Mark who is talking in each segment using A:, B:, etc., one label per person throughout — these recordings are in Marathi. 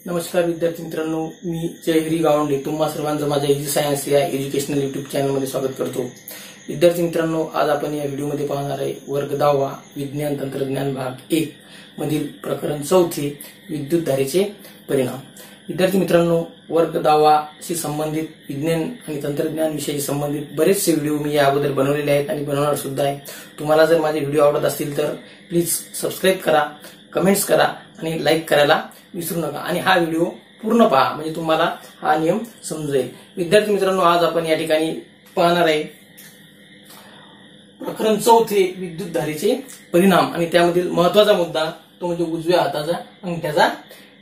A: नमस्कार विद्यार्थी मित्रांनो, मी जयहरी गावंडे तुम्हा सर्वांचं माझ्या इजी सायन्स या एज्युकेशनल युट्यूब चॅनलमध्ये स्वागत करतो। विद्यार्थी मित्रांनो, आज आपण या व्हिडिओमध्ये पाहणार आहे वर्ग 10 विज्ञान तंत्रज्ञान भाग 1 मधील प्रकरण 4 विद्युत धारेचे परिणाम। विद्यार्थी मित्रांनो, वर्ग 10 शी संबंधित विज्ञान आणि तंत्रज्ञान विषयाशी संबंधित बरेचसे व्हिडिओ मी या अगोदर बनवलेले आहेत आणि बनवणार सुद्धा आहे। तुम्हाला जर माझे व्हिडिओ आवडत असतील तर प्लीज सबस्क्राइब करा, कमेंट्स करा आणि लाईक करायला विसरू नका आणि हा व्हिडिओ पूर्ण पहा म्हणजे तुम्हाला हा नियम समजेल। विद्यार्थी मित्रांनो, आज आपण या ठिकाणी पाहणार आहे प्रकरण 4 विद्युत धारेचे परिणाम आणि त्यामधील महत्त्वाचा मुद्दा तो म्हणजे उजव्या हाताचा अंगठ्याचा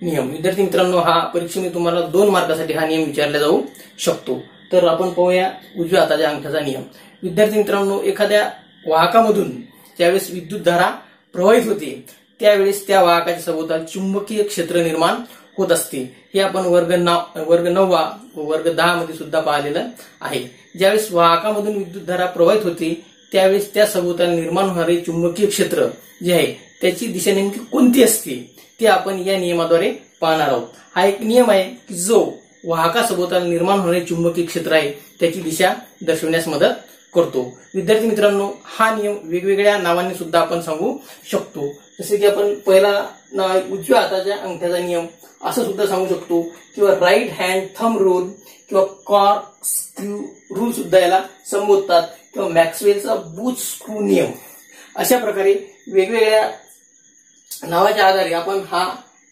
A: नियम। विद्यार्थी मित्रांनो, हा परीक्षेमध्ये तुम्हाला 2 मार्कासाठी हा नियम विचारला जाऊ शकतो। तर आपण पाहूया उजव्या हाताच्या अंगठ्याचा नियम। विद्यार्थी मित्रांनो, एखाद्या वाहकामधून ज्यावेळेस विद्युत धारा प्रवाहित होते त्यावेळेस त्या वाहकाच्या सभोवताल चुंबकीय क्षेत्र निर्माण होत असते। हे आपण वर्ग 9 वर्ग 10 मध्ये सुद्धा पाहिलेलं आहे। ज्यावेळेस वाहकामधून विद्युत धारा प्रवाहित होते त्यावेळेस त्या सभोवताल निर्माण होणारे चुंबकीय क्षेत्र जे आहे त्याची दिशा नेमकी कोणती असते ते आपण या नियमाद्वारे पाहणार आहोत। हा एक नियम आहे की जो वाहकासभोवताल निर्माण होणारे चुंबकीय क्षेत्र आहे त्याची दिशा दर्शवण्यास मदत करतो। विद्यार्थी मित्रांनो, हा नियम वेगवेगळ्या नावांनी सुद्धा आपण सांगू शकतो। जसे की आपण पहिला नाव उजव्या हाताच्या अंगठ्याचा नियम असं सुद्धा सांगू शकतो किंवा राईट हँड थंब रूल किंवा कॉर्क स्क्रू रूल सुद्धा याला संबोधतात किंवा मॅक्सवेलचा बूच स्क्रू नियम। अशा प्रकारे वेगवेगळ्या नावाच्या आधारे आपण हा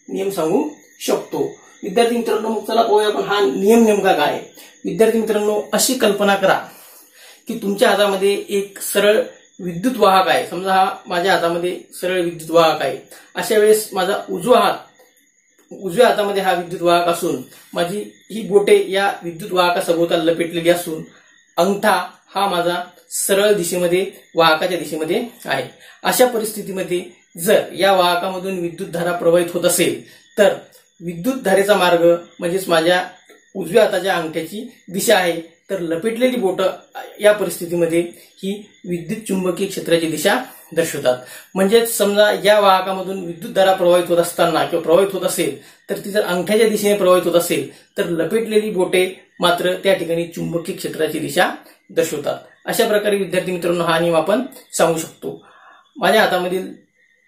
A: नियम सांगू शकतो। विद्यार्थी मित्रांनो, चला पाहूया आपण हा नियम नेमका काय आहे। विद्यार्थी मित्रांनो, अशी कल्पना करा की तुमच्या हातामध्ये एक सरळ विद्युत वाहक आहे। समजा हा माझ्या हातामध्ये सरळ विद्युत वाहक आहे। अशा वेळेस माझा उजव्या हातामध्ये हा विद्युत वाहक असून माझी ही बोटे या विद्युत वाहकासभोवताल लपेटलेली असून अंगठा हा माझा सरळ दिशेमध्ये वाहकाच्या दिशेमध्ये आहे। अशा परिस्थितीमध्ये जर या वाहकामधून विद्युत धारा प्रवाहित होत असेल तर विद्युत धारेचा मार्ग म्हणजेच माझ्या उजव्या हाताच्या अंगठ्याची दिशा आहे। तर लपेटलेली बोट या परिस्थितीमध्ये ही विद्युत चुंबकीय क्षेत्राची दिशा दर्शवतात। म्हणजेच समजा या वाहकामधून विद्युत धारा प्रवाहित होत असताना किंवा प्रवाहित होत असेल तर ती जर अंगठ्याच्या दिशेने प्रवाहित होत असेल तर लपेटलेली बोटे मात्र त्या ठिकाणी चुंबकीय क्षेत्राची दिशा दर्शवतात। अशा प्रकारे विद्यार्थी मित्रांनो, हा नियम आपण सांगू शकतो। माझ्या हातामधील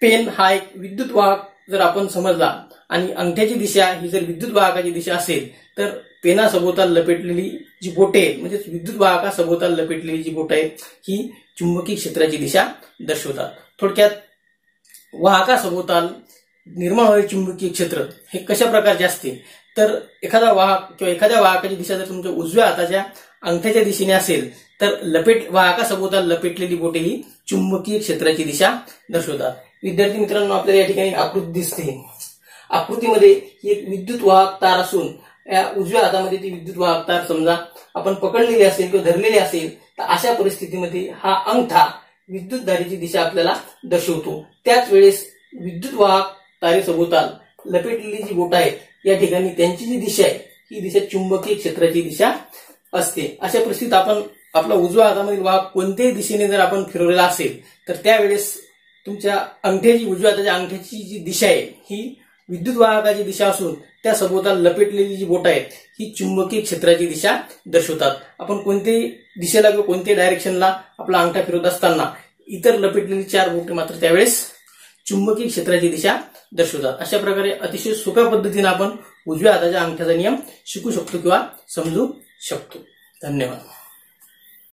A: पेन हा एक विद्युत वाहक जर आपण समजला आणि अंगठ्याची दिशा ही जर विद्युत वाहकाची दिशा असेल तर पेनासभोवताल लपेटलेली जी बोटे म्हणजेच विद्युत वाहकासभोवताल लपेटलेली जी बोट आहे ही चुंबकीय क्षेत्राची दिशा दर्शवतात। थोडक्यात वाहकासभोवताल निर्माण होणारे चुंबकीय क्षेत्र हे कशा प्रकारचे असते तर एखादा वाहक किंवा एखाद्या वाहकाची दिशा जर तुमच्या उजव्या हाताच्या अंगठ्याच्या दिशेने असेल तर वाहकासभोवताल लपेटलेली बोटे ही चुंबकीय क्षेत्राची दिशा दर्शवतात। विद्यार्थी मित्रांनो, आपल्याला या ठिकाणी आकृती दिसते। आकृतीमध्ये ही एक विद्युत वाहक तार असून या उजव्या हातामध्ये ती विद्युत वाहक तार समजा आपण पकडलेली असेल किंवा धरलेली असेल तर अशा परिस्थितीमध्ये हा अंगठा विद्युत धारेची दिशा आपल्याला दर्शवतो। त्याच वेळेस विद्युत वाहक तारेसभोवताल लपेटलेली जी बोट आहेत या ठिकाणी त्यांची जी दिशा आहे ही दिशा चुंबकीय क्षेत्राची दिशा असते। अशा परिस्थितीत आपण आपला उजव्या हातामधील वाहक कोणत्याही दिशेने जर आपण फिरवलेला असेल तर त्यावेळेस तुमच्या उजव्या हाताच्या अंगठ्याची जी दिशा आहे ही विद्युत वाहकाची दिशा असून त्या सभोवताल लपेटलेली जी बोट आहेत ही चुंबकीय क्षेत्राची दिशा दर्शवतात। आपण कोणत्याही दिशेला किंवा कोणत्याही डायरेक्शनला आपला अंगठा फिरवत असताना इतर लपेटलेली 4 बोटे मात्र त्यावेळेस चुंबकीय क्षेत्राची दिशा दर्शवतात। अशा प्रकारे अतिशय सोप्या पद्धतीने आपण उजव्या हाताच्या अंगठ्याचा नियम शिकू शकतो किंवा समजू शकतो। धन्यवाद।